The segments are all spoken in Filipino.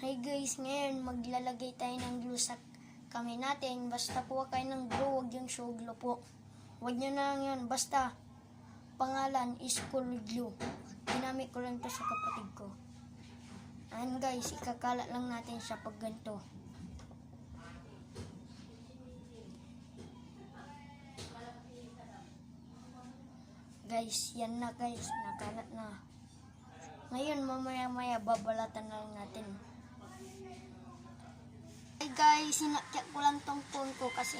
Hi guys, ngayon maglalagay tayo ng glue sa kamay natin. Basta kuha kayo ng glue, huwag yung show glue po. Huwag nyo na lang yan, basta pangalan is cool glue. Ginamit ko lang to sa kapatid ko. Ayan guys, ikakalat lang natin siya pag ganito. Guys, yan na guys, nakalat na. Ngayon mamaya-maya babalatan na lang natin. Hey guys, sinakyak ko lang tong phone ko kasi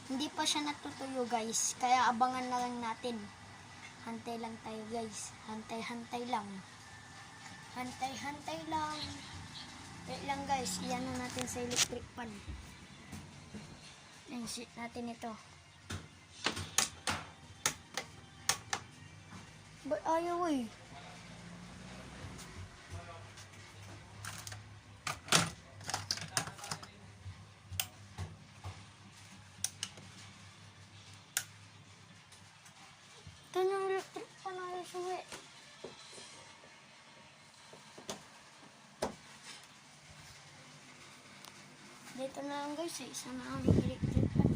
hindi pa siya natutuyo guys. Kaya abangan na lang natin. Hantay lang tayo guys. Hantay-hantay lang. Hantay-hantay lang. Wait lang guys, iyan na natin sa electric pan. Set natin ito. Ba't ayaw eh? Tanong electric pan ayaw suwi. Dito na lang guys eh, isa na ang electric pan.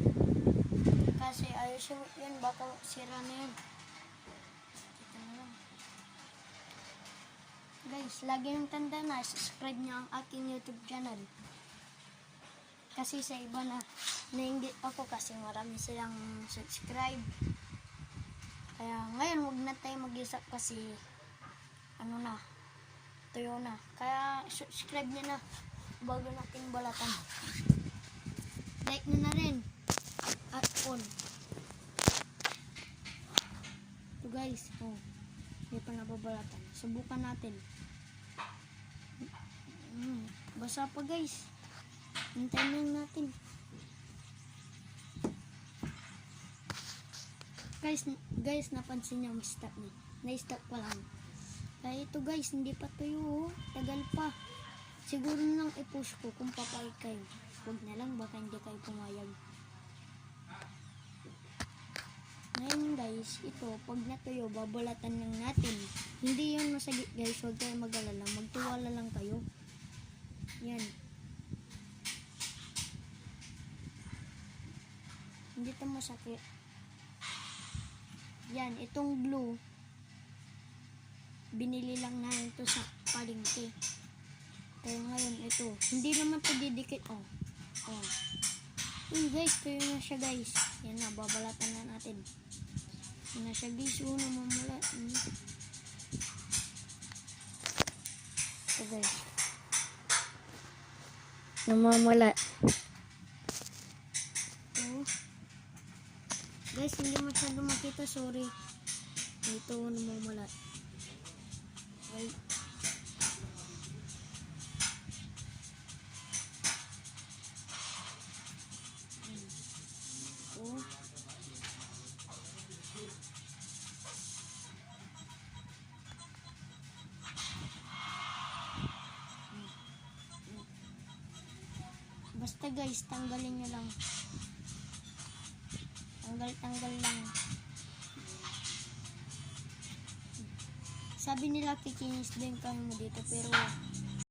Kasi ayaw suwi yan, baka sira na yan. Guys, lagi ng tanda na, subscribe nyo ang aking YouTube channel. Kasi sa iba na nainggit ako kasi marami silang subscribe. Kaya ngayon wag na tayo mag-isap kasi ano na, tuyo na. Kaya subscribe nyo na bago natin balatan. Like nyo na rin at on. So guys, hindi pa nababalatan. Subukan natin. Basa pa guys. Hintayin lang natin. Guys, napansin niyo stop na. Na-stop pa lang. Kaya ito guys, hindi pa tuyo. Tagal pa. Siguro nang i-push ko kung papayag kayo. Huwag na lang, baka hindi kayo pumayag. Ngayon guys, ito, pag natuyo, babalatan lang natin. Hindi yun masagit guys, huwag kayo mag-alala. Magtiwala lang kayo. Yan. Hindi ito masakit. Yan, itong glue, binili lang namin ito sa palengke. Kaya ngayon ito, hindi naman ito didikit. Guys, tuyo na siya guys. Yan na, babalatan na natin. Yan na siya guys, namamula. Ito guys. Namamula. Guys, hindi masyado makita, sorry. Ito, namamula. Okay. Basta guys, tanggalin nyo lang. Tanggal lang. Sabi nila kikinis din kami mo dito pero